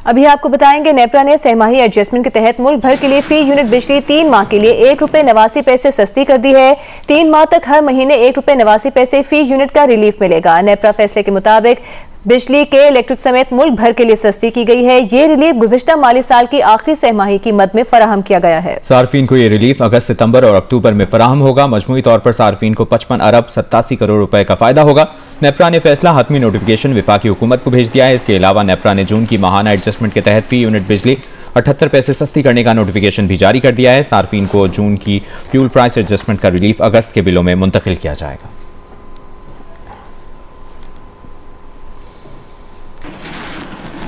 अभी आपको बताएंगे, नेपरा ने सहमाही एडजस्टमेंट के तहत मुल्क भर के लिए फी यूनिट बिजली 3 माह के लिए ₹1.89 सस्ती कर दी है। 3 माह तक हर महीने ₹1.89 फी यूनिट का रिलीफ मिलेगा। नेपरा फैसले के मुताबिक बिजली के इलेक्ट्रिक समेत मुल्क भर के लिए सस्ती की गई है। ये रिलीफ गुज़िश्ता माली साल की आखिरी सहमाही की मद में फराहम किया गया है। सार्फिन को ये रिलीफ अगस्त, सितंबर और अक्टूबर में फराहम होगा। मजमूई तौर पर सार्फिन को 55 अरब 87 करोड़ रुपए का फायदा होगा। नेपरा ने फैसला हतमी नोटिफिकेशन विफाकी हुकूमत को भेज दिया है। इसके अलावा नेपरा ने जून की माहाना एडजस्टमेंट के तहत फी यूनिट बिजली 78 पैसे सस्ती करने का नोटिफिकेशन भी जारी कर दिया है। सार्फिन को जून की फ्यूल प्राइस एडजस्टमेंट का रिलीफ अगस्त के बिलों में मुंतकिल किया जाएगा।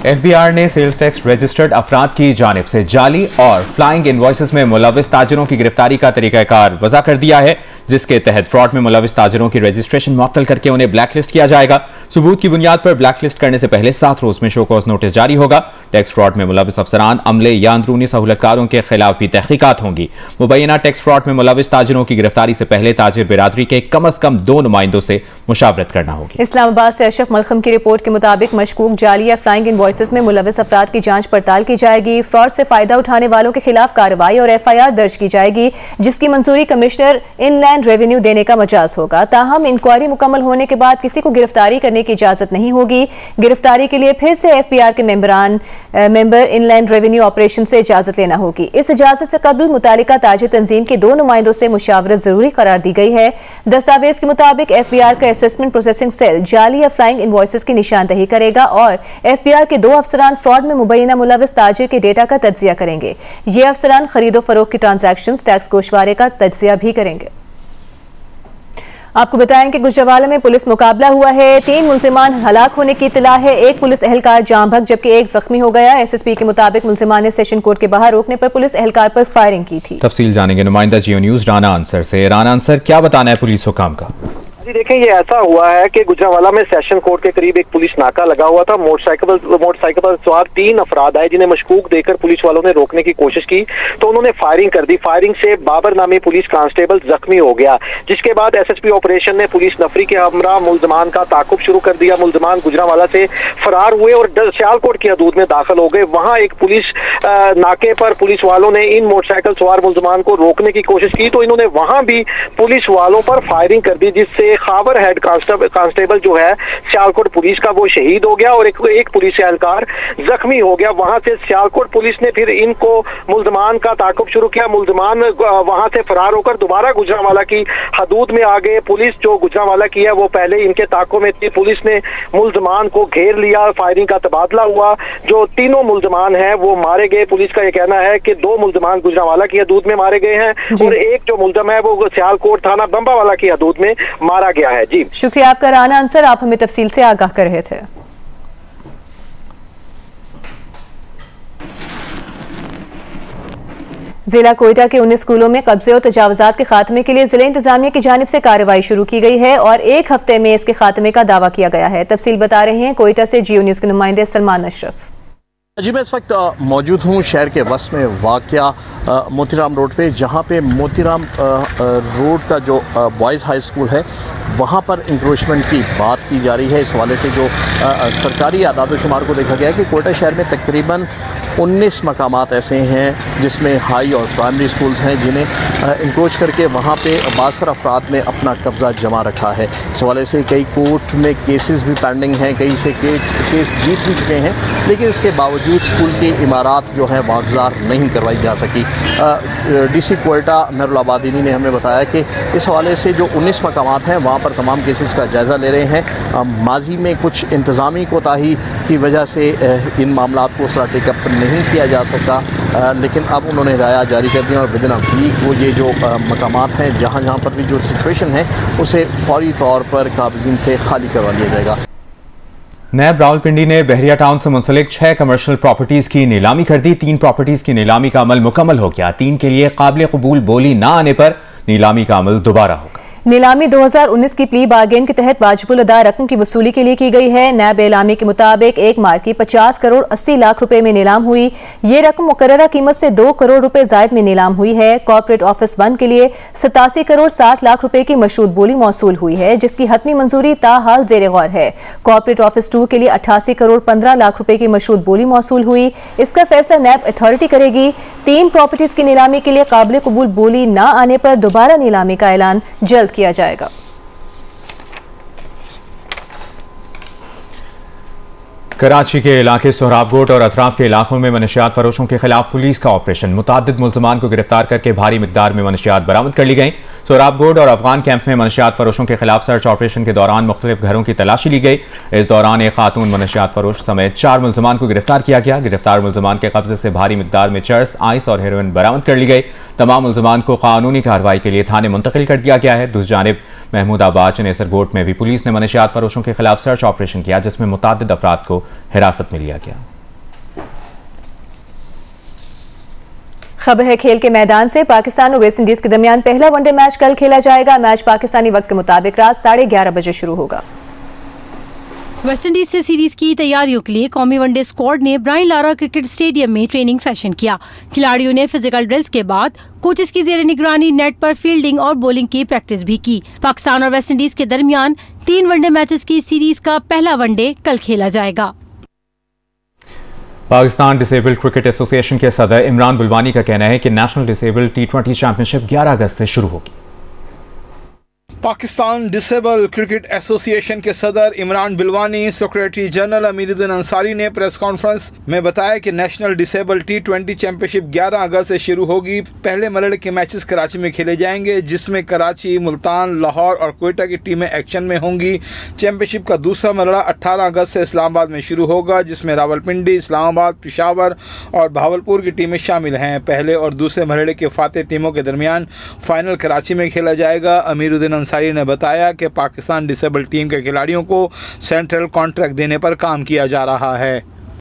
FBI ने सेल्स टैक्स रजिस्टर्ड अफराद की जानिब से जाली और फ्लाइंग इनवॉइसेस में मुलविस ताजिरों की गिरफ्तारी का तरीकाकार वज़ा कर दिया है, जिसके तहत फ्रॉड में मुलविस ताजिरों की रजिस्ट्रेशन मुअत्तल करके उन्हें ब्लैकलिस्ट किया जाएगा। सबूत की बुनियाद पर ब्लैकलिस्ट करने से पहले 7 रोज में शो कॉज नोटिस जारी होगा। टैक्स फ्रॉड में मुलविस अफसरान, अमले या अंदरूनी सहूलतकारों के खिलाफ भी तहकीकात होंगी। मुबैना टैक्स फ्रॉड में मुलविस ताजिरों की गिरफ्तारी से पहले ताजिर बिरादरी के कम अज कम 2 नुमाइंदों से मुशावरत करना होगी। इस्लामाबाद से अशरफ मलखम की रिपोर्ट के मुताबिक मशकूक जाली या फ्लाइंग इनवॉइसेस में मुलविस अफराद की जांच पड़ताल की जाएगी। फ्रॉड से फायदा उठाने वालों के खिलाफ कार्रवाई और FIR दर्ज की जाएगी, जिसकी मंजूरी कमिश्नर इनलैंड रेवेन्यू देने का मजाज होगा। ताहम इंक्वायरी मुकम्मल होने के बाद किसी को गिरफ्तारी करने की इजाजत नहीं होगी। गिरफ्तारी के लिए फिर से FPR के मेंबर इनलैंड रेवेन्यू ऑपरेशन से इजाजत लेना होगी। इस इजाजत से कबल मुतालिका ताजिर तंजीम के 2 नुमाइंदों से मुशावरत जरूरी करार दी गई है। दस्तावेज के मुताबिक FPR का असेसमेंट प्रोसेसिंग सेल जाली या फ्लाइंग इनवॉइसेस की निशानदही करेगा और FPR के 2 अफसरान फ्रॉड में मुबैना मुलविस ताजिर के डेटा का तज्जिया करेंगे। ये अफसरान खरीदो फरोख्त की ट्रांजैक्शंस, टैक्स गोशवारे का तज्जिया भी करेंगे। आपको बताएं कि गुजरांवाला में पुलिस मुकाबला हुआ है। 3 मुल्जिमान हलाक होने की इत्तला है। 1 पुलिस एहलकार जाम भग जबकि 1 जख्मी हो गया। SSP के मुताबिक मुल्जिमान ने सेशन कोर्ट के बाहर रोकने पर पुलिस एहलकार पर फायरिंग की थी। तफसील जानेंगे नुमाइंदा जियो न्यूज राना अंसर से। राना अंसर, क्या बताना है पुलिस हुकाम का? देखें, ये ऐसा हुआ है कि गुजरांवाला में सेशन कोर्ट के करीब एक पुलिस नाका लगा हुआ था। मोटरसाइकिल पर सवार 3 अफराद आए जिन्हें मशकूक देकर पुलिस वालों ने रोकने की कोशिश की तो उन्होंने फायरिंग कर दी। फायरिंग से बाबर नामी पुलिस कांस्टेबल जख्मी हो गया, जिसके बाद SSP ऑपरेशन ने पुलिस नफरी के हमरा मुल्जमान का ताकुब शुरू कर दिया। मुल्जमान गुजरांवाला से फरार हुए और सियालकोट की हदूद में दाखिल हो गए। वहां एक पुलिस नाके पर पुलिस वालों ने इन मोटरसाइकिल सवार मुल्जमान को रोकने की कोशिश की तो इन्होंने वहां भी पुलिस वालों पर फायरिंग कर दी, जिससे खावर हेड कांस्टेबल जो है सियालकोट पुलिस का वो शहीद हो गया और एक पुलिस एहलकार जख्मी हो गया। वहां से सियालकोट पुलिस ने फिर इनको मुल्जमान का ताकुब शुरू किया। मुल्जमान वहां से फरार होकर दोबारा गुजरांवाला की हदूद में आ गए। पुलिस जो गुजरांवाला की है वो पहले इनके ताकों में थी। पुलिस ने मुल्जमान को घेर लिया, फायरिंग का तबादला हुआ। जो 3 मुल्जमान हैं वो मारे गए। पुलिस का ये कहना है कि 2 मुल्जमान गुजरांवाला की हदूद में मारे गए हैं और एक जो मुल्जम है वो सियालकोट थाना बंबावाला की हदूद में मारा गया है। जी शुक्रिया आपका राना अंसर, आप हमें तफसील से आगाह कर रहे थे। जिला कोयटा के 19 स्कूलों में कब्जे और तजावुजात के खात्मे के लिए जिला इंतजामिया की जानिब से कार्रवाई शुरू की गई है और 1 हफ्ते में इसके खात्मे का दावा किया गया है। तफसील बता रहे हैं कोयटा से जियो न्यूज के नुमाइंदे सलमान अशरफ। जी, मैं इस वक्त मौजूद हूँ शहर के वस्त में वाक़या मोतीराम रोड पे, जहाँ पे मोतीराम रोड का जो बॉयज़ हाई स्कूल है वहाँ पर इंक्रोचमेंट की बात की जा रही है। इस हवाले से जो सरकारी आदाद-ओ-शुमार को देखा गया कि कोयटा शहर में तकरीबन 19 मकामात ऐसे हैं जिसमें हाई और प्राइमरी स्कूल हैं जिन्हें इंक्रोच करके वहाँ पे 62 अफराद ने अपना कब्ज़ा जमा रखा है। इस हवाले से कई कोर्ट में केसेस भी पेंडिंग हैं, कई से केस जीत भी चुके हैं, लेकिन इसके बावजूद स्कूल की इमारत जो है वागजार नहीं करवाई जा सकी। DC कोयटा मेहरुल आबादीनी ने हमें बताया कि इस हवाले से जो 19 मकामात हैं वहाँ पर तमाम केसेस का जायज़ा ले रहे हैं। माजी में कुछ इंतज़ामी कोताही की वजह से इन मामला को सरा टेकअप नहीं किया जा सका, लेकिन अब उन्होंने राया जारी कर दिया और विदिन अ वीक वो ये जो मकामात हैं जहाँ जहाँ पर भी जो सिचुएशन है उसे फौरी तौर पर काबिज़ीन से खाली करवा लिया जाएगा। नैब रावलपिंडी ने बहरिया टाउन से मुंसलिक 6 कमर्शियल प्रॉपर्टीज की नीलामी कर दी। 3 प्रॉपर्टीज की नीलामी का अमल मुकम्मल हो गया। 3 के लिए काबिल कबूल बोली ना आने पर नीलामी का अमल दोबारा होगा। नीलामी 2019 की प्ली बार्गेन के तहत वाजिबुल अदा रकम की वसूली के लिए की गई है। नैब एलामी के मुताबिक एक मार्की 50 करोड़ 80 लाख रुपए में नीलाम हुई। ये रकम मुकर्ररा कीमत से 2 करोड़ रुपए जायद में नीलाम हुई है। कॉर्पोरेट ऑफिस 1 के लिए 87 करोड़ 60 लाख रुपए की मशरूत बोली मौसूल हुई है, जिसकी हतमी मंजूरी ताहाल जेर गौर है। कॉर्पोरेट ऑफिस 2 के लिए 88 करोड़ 15 लाख रुपए की मशरूत बोली मौसूल हुई। इसका फैसला नैब अथॉरिटी करेगी। 3 प्रॉपर्टीज की नीलामी के लिए काबिल कबूल बोली न आने पर दोबारा नीलामी का ऐलान जल्द किया जाएगा। कराची के इलाके सोहराबकोट और अतराफ के इलाकों में मनशियात फरोशों के खिलाफ पुलिस का ऑपरेशन। मुताद्दिद मुल्ज़मान को गिरफ्तार करके भारी मिकदार में मनशियात बरामद कर ली गई। सोहराबकोट और अफगान कैंप में मनशियात फरोशों के खिलाफ सर्च ऑपरेशन के दौरान मुख्तलिफ घरों की तलाशी ली गई। इस दौरान एक खातून मनशियात फरोश समेत 4 मुल्ज़मान को गिरफ्तार किया गया। गिरफ्तार मुल्ज़मान के कब्जे से भारी मिकदार में चर्स, आइस और हेरोइन बरामद कर ली गई। तमाम मुल्ज़मान को कानूनी कार्रवाई के लिए थाने मुंतकिल कर दिया गया है। दूसरी जानिब महमूदाबाद चनेसरकोट में भी पुलिस ने मनशियात फरोशों के खिलाफ सर्च ऑपरेशन किया, जिसमें मुताद्दिद अफराद को हिरासत में लिया गया। खबर है खेल के मैदान से। पाकिस्तान और वेस्ट इंडीज के दरमियान पहला वनडे मैच कल खेला जाएगा। मैच पाकिस्तानी वक्त के मुताबिक रात 11:30 बजे शुरू होगा। वेस्टइंडीज से सीरीज की तैयारियों के लिए कौमी वनडे स्क्वाड ने ब्रायन लारा क्रिकेट स्टेडियम में ट्रेनिंग सेशन किया। खिलाड़ियों ने फिजिकल ड्रिल्स के बाद कोचेस की जेर निगरानी नेट पर फील्डिंग और बॉलिंग की प्रैक्टिस भी की। पाकिस्तान और वेस्टइंडीज के दरमियान 3 वनडे मैचेस की सीरीज का पहला वनडे कल खेला जाएगा। पाकिस्तान डिसेबल्ड क्रिकेट एसोसिएशन के सदर इमरान बुलवानी का कहना है कि नेशनल डिसेबल्ड T20 चैंपियनशिप 11 अगस्त से शुरू होगी। पाकिस्तान डिसेबल्ड क्रिकेट एसोसिएशन के सदर इमरान बिलवानी सेक्रेटरी जनरल अमीरुद्दीन अंसारी ने प्रेस कॉन्फ्रेंस में बताया कि नेशनल डिसेबल्ड T20 चैंपियनशिप 11 अगस्त से शुरू होगी। पहले मरहले के मैचेस कराची में खेले जाएंगे, जिसमें कराची, मुल्तान, लाहौर और कोयटा की टीमें एक्शन में होंगी। चैंपियनशिप का दूसरा मरहला 18 अगस्त से इस्लामाबाद में शुरू होगा, जिसमें रावलपिंडी, इस्लामाबाद, पेशावर और भावलपुर की टीमें शामिल हैं। पहले और दूसरे मरहले के फातेह टीमों के दरमियान फाइनल कराची में खेला जाएगा। अमीरुद्दीन अंसारी ने बताया कि पाकिस्तान डिसेबल्ड टीम के खिलाड़ियों को सेंट्रल कॉन्ट्रैक्ट देने पर काम किया जा रहा है।